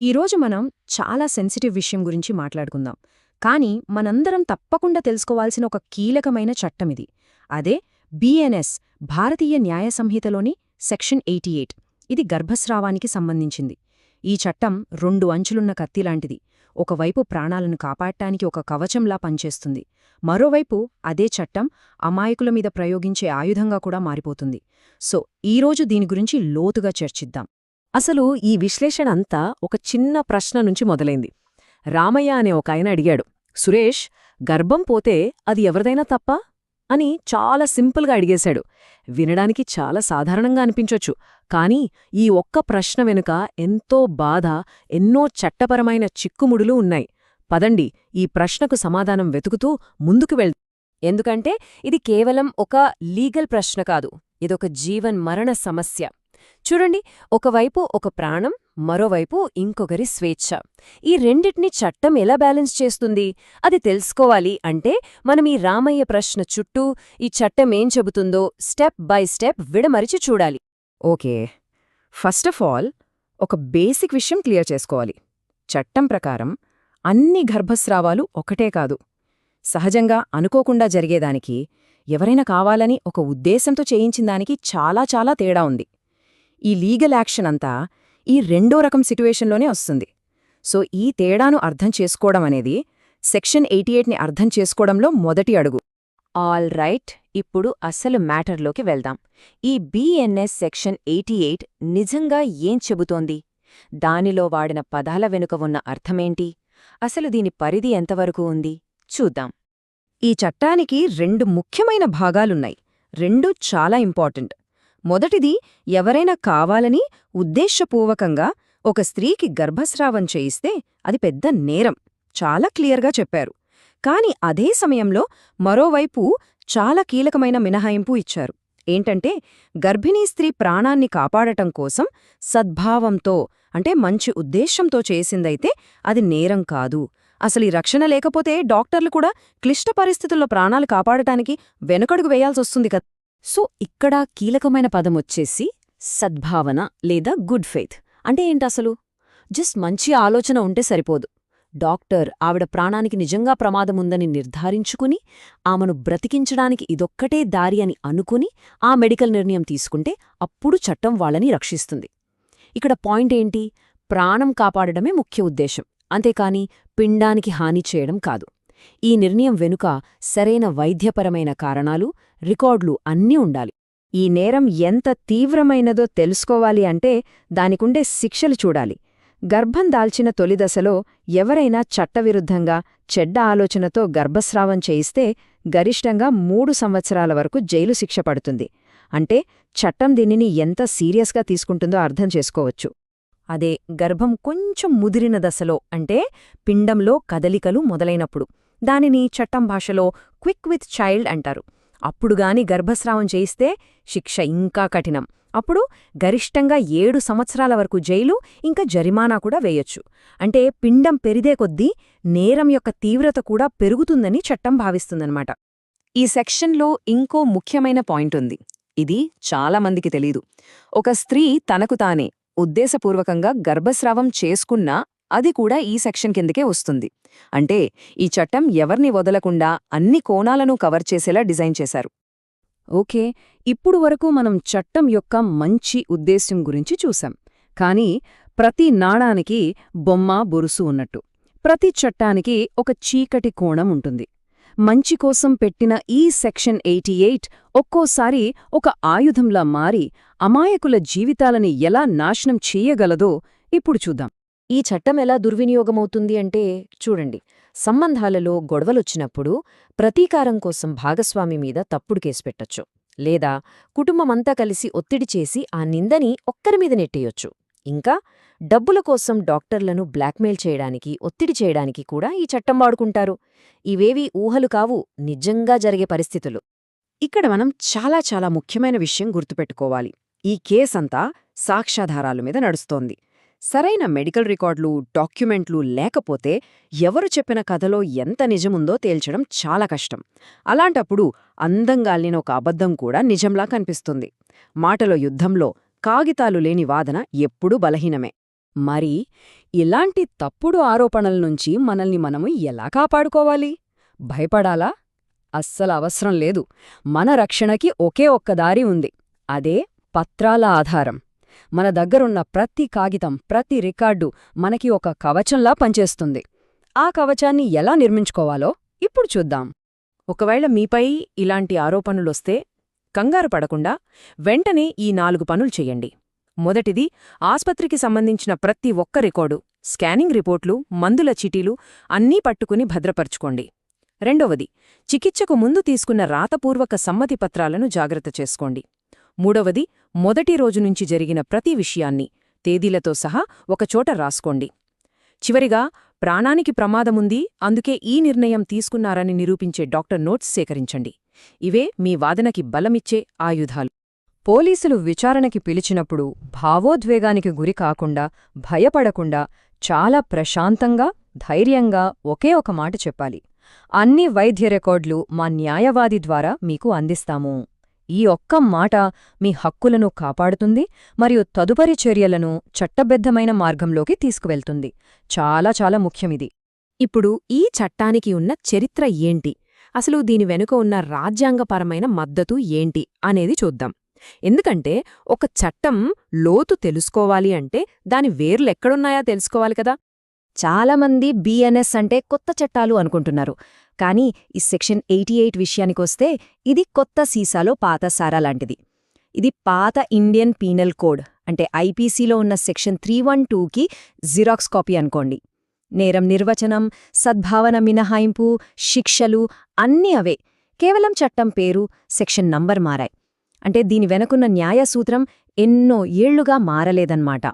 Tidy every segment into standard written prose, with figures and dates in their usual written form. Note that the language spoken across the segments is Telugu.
ఈరోజు మనం చాలా సెన్సిటివ్ విషయం గురించి మాట్లాడుకుందాం. కానీ మనందరం తప్పకుండా తెలుసుకోవాల్సిన ఒక కీలకమైన చట్టమిది. అదే బిఎన్ఎస్, భారతీయ న్యాయ సంహితలోని సెక్షన్ 88. ఇది గర్భస్రావానికి సంబంధించింది. ఈ చట్టం 2 అంచులున్న కత్తిలాంటిది. ఒకవైపు ప్రాణాలను కాపాడటానికి ఒక కవచంలా పనిచేస్తుంది. మరోవైపు అదే చట్టం అమాయకుల మీద ప్రయోగించే ఆయుధంగా కూడా మారిపోతుంది. సో ఈరోజు దీని గురించి లోతుగా చర్చిద్దాం. అసలు ఈ విశ్లేషణ అంతా ఒక చిన్న ప్రశ్న నుంచి మొదలైంది. రామయ్య అనే ఒక ఆయన అడిగాడు, సురేష్, గర్భం పోతే అది ఎవరిదైనా తప్పా అని చాలా సింపుల్గా అడిగేశాడు. వినడానికి చాలా సాధారణంగా అనిపించొచ్చు, కానీ ఈ ఒక్క ప్రశ్న వెనుక ఎంతో బాధ, ఎన్నో చట్టపరమైన చిక్కుముడులు ఉన్నాయి. పదండి, ఈ ప్రశ్నకు సమాధానం వెతుకుతూ ముందుకు ఎందుకంటే ఇది కేవలం ఒక లీగల్ ప్రశ్న కాదు, ఇదొక జీవన్ మరణ సమస్య. చూడండి, ఒకవైపు ఒక ప్రాణం, మరోవైపు ఇంకొకరి స్వేచ్ఛ. ఈ రెండిటిని చట్టం ఎలా బ్యాలెన్స్ చేస్తుంది? అది తెలుసుకోవాలి అంటే మనం ఈ రామయ్య ప్రశ్న చుట్టూ ఈ చట్టం ఏం చెబుతుందో స్టెప్ బై స్టెప్ విడమరిచి చూడాలి. ఓకే, ఫస్ట్ ఆఫ్ ఆల్ ఒక బేసిక్ విషయం క్లియర్ చేసుకోవాలి. చట్టం ప్రకారం అన్ని గర్భస్రావాలు ఒకటే కాదు. సహజంగా అనుకోకుండా జరిగేదానికి, ఎవరైనా కావాలని ఒక ఉద్దేశంతో చేయించిందానికి చాలా చాలా తేడా ఉంది. ఈ లీగల్ యాక్షన్ అంతా ఈ రెండో రకం సిట్యుయేషన్లోనే వస్తుంది. సో ఈ తేడాను అర్థం చేసుకోవడం అనేది సెక్షన్ 88ని అర్థం చేసుకోవడంలో మొదటి అడుగు. ఆల్ రైట్, ఇప్పుడు అసలు మ్యాటర్లోకి వెళ్దాం. ఈ బిఎన్ఎస్ సెక్షన్ 88 నిజంగా ఏం చెబుతోంది? దానిలో వాడిన పదాల వెనుక ఉన్న అర్థమేంటి? అసలు దీని పరిధి ఎంతవరకు ఉంది చూద్దాం. ఈ చట్టానికి 2 ముఖ్యమైన భాగాలున్నాయి. రెండూ చాలా ఇంపార్టెంట్. మొదటిది, ఎవరైనా కావాలని ఉద్దేశపూర్వకంగా ఒక స్త్రీకి గర్భస్రావం చేయిస్తే అది పెద్ద నేరం, చాలా క్లియర్గా చెప్పారు. కాని అదే సమయంలో మరోవైపు చాలా కీలకమైన మినహాయింపు ఇచ్చారు. ఏంటంటే, గర్భిణీ స్త్రీ ప్రాణాన్ని కాపాడటం కోసం సద్భావంతో, అంటే మంచి ఉద్దేశంతో చేసిందైతే అది నేరం కాదు. అసలు ఈ రక్షణ లేకపోతే డాక్టర్లు కూడా క్లిష్ట పరిస్థితుల్లో ప్రాణాలు కాపాడటానికి వెనుకడుగు వేయాల్సొస్తుంది కదా. సో ఇక్కడ కీలకమైన పదమొచ్చేసి సద్భావన లేదా గుడ్ ఫెయిత్. అంటే ఏంటసలు? జస్ట్ మంచి ఆలోచన ఉంటే సరిపోదు. డాక్టర్ ఆవిడ ప్రాణానికి నిజంగా ప్రమాదముందని నిర్ధారించుకుని, ఆమెను బ్రతికించడానికి ఇదొక్కటే దారి అని అనుకుని ఆ మెడికల్ నిర్ణయం తీసుకుంటే అప్పుడు చట్టం వాళ్ళని రక్షిస్తుంది. ఇక్కడ పాయింట్ ఏంటి? ప్రాణం కాపాడడమే ముఖ్య ఉద్దేశం, అంతేకాని పిండానికి హాని చేయడం కాదు. ఈ నిర్ణయం వెనుక సరైన వైద్యపరమైన కారణాలు, రికార్డులు అన్నీ ఉండాలి. ఈ నేరం ఎంత తీవ్రమైనదో తెలుసుకోవాలి అంటే దానికుండే శిక్షలు చూడాలి. గర్భం దాల్చిన తొలిదశలో ఎవరైనా చట్టవిరుద్ధంగా చెడ్డ ఆలోచనతో గర్భస్రావం చేయిస్తే గరిష్టంగా 3 సంవత్సరాల వరకు జైలు శిక్ష పడుతుంది. అంటే చట్టం దీనిని ఎంత సీరియస్గా తీసుకుంటుందో అర్థం చేసుకోవచ్చు. అదే గర్భం కొంచెం ముదిరిన దశలో, అంటే పిండంలో కదలికలు మొదలైనప్పుడు, దానిని చట్టం భాషలో క్విక్ విత్ చైల్డ్ అంటారు. అప్పుడుగాని గర్భస్రావం చేయిస్తే శిక్ష ఇంకా కఠినం. అప్పుడు గరిష్టంగా 7 సంవత్సరాల వరకు జైలు, ఇంకా జరిమానా కూడా వేయొచ్చు. అంటే పిండం పెరిదే కొద్దీ నేరం యొక్క తీవ్రత కూడా పెరుగుతుందని చట్టం భావిస్తుందన్నమాట. ఈ సెక్షన్లో ఇంకో ముఖ్యమైన పాయింట్ ఉంది. ఇది చాలామందికి తెలీదు. ఒక స్త్రీ తనకు తానే ఉద్దేశపూర్వకంగా గర్భస్రావం చేసుకున్నా అది కూడా ఈ సెక్షన్ కిందకే వస్తుంది. అంటే ఈ చట్టం ఎవర్ని వదలకుండా అన్ని కోణాలను కవర్ చేసేలా డిజైన్ చేశారు. ఓకే, ఇప్పుడు వరకు మనం చట్టం యొక్క మంచి ఉద్దేశ్యం గురించి చూశాం. కానీ ప్రతి నాణానికి బొమ్మ బొరుసు ఉన్నట్టు, ప్రతి చట్టానికి ఒక చీకటి కోణం ఉంటుంది. మంచి కోసం పెట్టిన ఈ సెక్షన్ 88 ఒక్కోసారి ఒక ఆయుధంలా మారి అమాయకుల జీవితాలని ఎలా నాశనం చెయ్యగలదో ఇప్పుడు చూద్దాం. ఈ చట్టం ఎలా దుర్వినియోగమవుతుంది అంటే, చూడండి, సంబంధాలలో గొడవలొచ్చినప్పుడు ప్రతీకారం కోసం భాగస్వామి మీద తప్పుడు కేసు పెట్టొచ్చు, లేదా కుటుంబమంతా కలిసి ఒత్తిడి చేసి ఆ నిందని ఒక్కరి మీద నెట్టేయొచ్చు. ఇంకా డబ్బుల కోసం డాక్టర్లను బ్లాక్మెయిల్ చేయడానికి, ఒత్తిడి చేయడానికి కూడా ఈ చట్టం వాడుకుంటారు. ఇవేవీ ఊహలు కావు, నిజంగా జరిగే పరిస్థితులు. ఇక్కడ మనం చాలా చాలా ముఖ్యమైన విషయం గుర్తుపెట్టుకోవాలి. ఈ కేసంతా సాక్ష్యాధారాల మీద నడుస్తోంది. సరైన మెడికల్ రికార్డులు, డాక్యుమెంట్లు లేకపోతే ఎవరు చెప్పిన కథలో ఎంత నిజముందో తేల్చడం చాలా కష్టం. అలాంటప్పుడు అందంగా అల్లిన ఒక అబద్ధం కూడా నిజంలా కనిపిస్తుంది. మాటలో యుద్ధంలో కాగితాలు లేని వాదన ఎప్పుడూ బలహీనమే. మరి ఇలాంటి తప్పుడు ఆరోపణల నుంచి మనల్ని మనము ఎలా కాపాడుకోవాలి? భయపడాలా? అస్సలు అవసరం లేదు. మన రక్షణకి ఒకే ఒక్క దారి ఉంది. అదే పత్రాల ఆధారం. మన దగ్గరున్న ప్రతి కాగితం, ప్రతి రికార్డు మనకి ఒక కవచంలా పనిచేస్తుంది. ఆ కవచాన్ని ఎలా నిర్మించుకోవాలో ఇప్పుడు చూద్దాం. ఒకవేళ మీపై ఇలాంటి ఆరోపణలొస్తే కంగారు పడకుండా వెంటనే ఈ 4 పనులు చెయ్యండి. మొదటిది, ఆస్పత్రికి సంబంధించిన ప్రతి ఒక్క రికార్డు, స్కానింగ్ రిపోర్ట్లు, మందుల చీటీలు అన్నీ పట్టుకుని భద్రపర్చుకోండి. రెండవది, చికిత్సకు ముందు తీసుకున్న రాతపూర్వక సమ్మతి పత్రాలను జాగ్రత్త చేసుకోండి. మూడవది, మొదటి రోజు నుంచి జరిగిన ప్రతి విషయాన్ని తేదీలతో సహా ఒకచోట రాసుకోండి. చివరిగా, ప్రాణానికి ప్రమాదముంది, అందుకే ఈ నిర్ణయం తీసుకున్నారని నిరూపించే డాక్టర్ నోట్స్ సేకరించండి. ఇవే మీ వాదనకి బలమిచ్చే ఆయుధాలు. పోలీసులు విచారణకి పిలిచినప్పుడు భావోద్వేగానికి గురి కాకుండా, భయపడకుండా, చాలా ప్రశాంతంగా, ధైర్యంగా ఒకే ఒక మాట చెప్పాలి. అన్ని వైద్య రికార్డులు మా న్యాయవాది ద్వారా మీకు అందిస్తాము. ఈ ఒక్క మాట మీ హక్కులను కాపాడుతుంది మరియు తదుపరి చర్యలను చట్టబద్ధమైన మార్గంలోకి తీసుకువెళ్తుంది. చాలా చాలా ముఖ్యమిది. ఇప్పుడు ఈ చట్టానికి ఉన్న చరిత్ర ఏంటి, అసలు దీని వెనుక ఉన్న రాజ్యాంగపరమైన మద్దతు ఏంటి అనేది చూద్దాం. ఎందుకంటే ఒక చట్టం లోతు తెలుసుకోవాలి అంటే దాని వేర్లెక్కడున్నాయా తెలుసుకోవాలి కదా. చాలామంది బిఎన్ఎస్ అంటే కొత్త చట్టాలు అనుకుంటున్నారు. కానీ ఈ సెక్షన్ 88 విషయానికొస్తే ఇది కొత్త సీసాలో పాత సారా లాంటిది. ఇది పాత ఇండియన్ పీనల్ కోడ్ అంటే ఐపీసీలో ఉన్న సెక్షన్ 312కి జిరాక్స్ కాపీ అనుకోండి. నేరం నిర్వచనం, సద్భావన మినహాయింపు, శిక్షలు అన్నీ అవే. కేవలం చట్టం పేరు, సెక్షన్ నంబర్ మారాయి. అంటే దీని వెనకున్న న్యాయసూత్రం ఎన్నో ఏళ్లుగా మారలేదన్నమాట.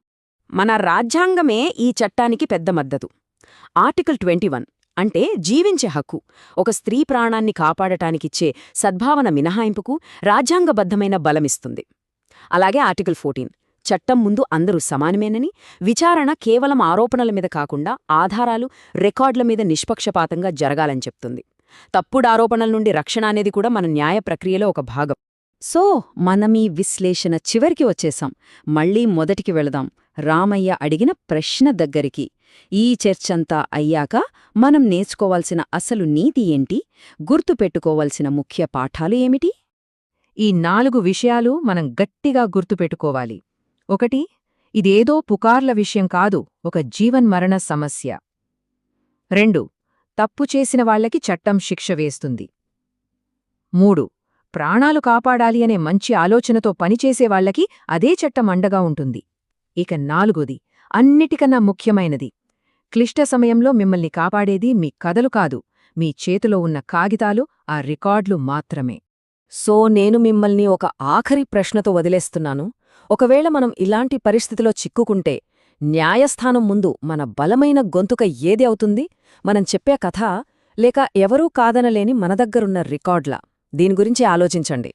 మన రాజ్యాంగమే ఈ చట్టానికి పెద్ద మద్దతు. ఆర్టికల్ 21 అంటే జీవించే హక్కు, ఒక స్త్రీ ప్రాణాన్ని కాపాడటానికిచ్చే సద్భావన మినహాయింపుకు రాజ్యాంగబద్ధమైన బలమిస్తుంది. అలాగే ఆర్టికల్ 14 చట్టం ముందు అందరూ సమానమేనని, విచారణ కేవలం ఆరోపణల మీద కాకుండా ఆధారాలు, రికార్డుల మీద నిష్పక్షపాతంగా జరగాలని చెప్తుంది. తప్పుడు ఆరోపణల నుండి రక్షణ అనేది కూడా మన న్యాయ ప్రక్రియలో ఒక భాగం. సో మనమీ విశ్లేషణ చివరికి వచ్చేశాం. మళ్ళీ మొదటికి వెళదాం, రామయ్య అడిగిన ప్రశ్న దగ్గరికి. ఈ చర్చంతా అయ్యాక మనం నేర్చుకోవాల్సిన అసలు నీతి ఏంటి, గుర్తుపెట్టుకోవాల్సిన ముఖ్య పాఠాలు ఏమిటి? ఈ 4 విషయాలు మనం గట్టిగా గుర్తుపెట్టుకోవాలి. 1, ఇదేదో పుకార్ల విషయం కాదు, ఒక జీవన్మరణ సమస్య. 2, తప్పు చేసిన వాళ్లకి చట్టం శిక్ష వేస్తుంది. 3, ప్రాణాలు కాపాడాలి అనే మంచి ఆలోచనతో పనిచేసేవాళ్లకి అదే చట్టం అండగా ఉంటుంది. ఇక 4ది, అన్నిటికన్నా ముఖ్యమైనది, క్లిష్ట సమయంలో మిమ్మల్ని కాపాడేది మీ కథలు కాదు, మీ చేతిలో ఉన్న కాగితాలు, ఆ రికార్డులు మాత్రమే. సో నేను మిమ్మల్ని ఒక ఆఖరి ప్రశ్నతో వదిలేస్తున్నాను. ఒకవేళ మనం ఇలాంటి పరిస్థితిలో చిక్కుకుంటే న్యాయస్థానం ముందు మన బలమైన గొంతుక ఏది అవుతుంది? మనం చెప్పే కథ, లేక ఎవరూ కాదనలేని మన దగ్గరున్న రికార్డ్లా? దీని గురించి ఆలోచించండి.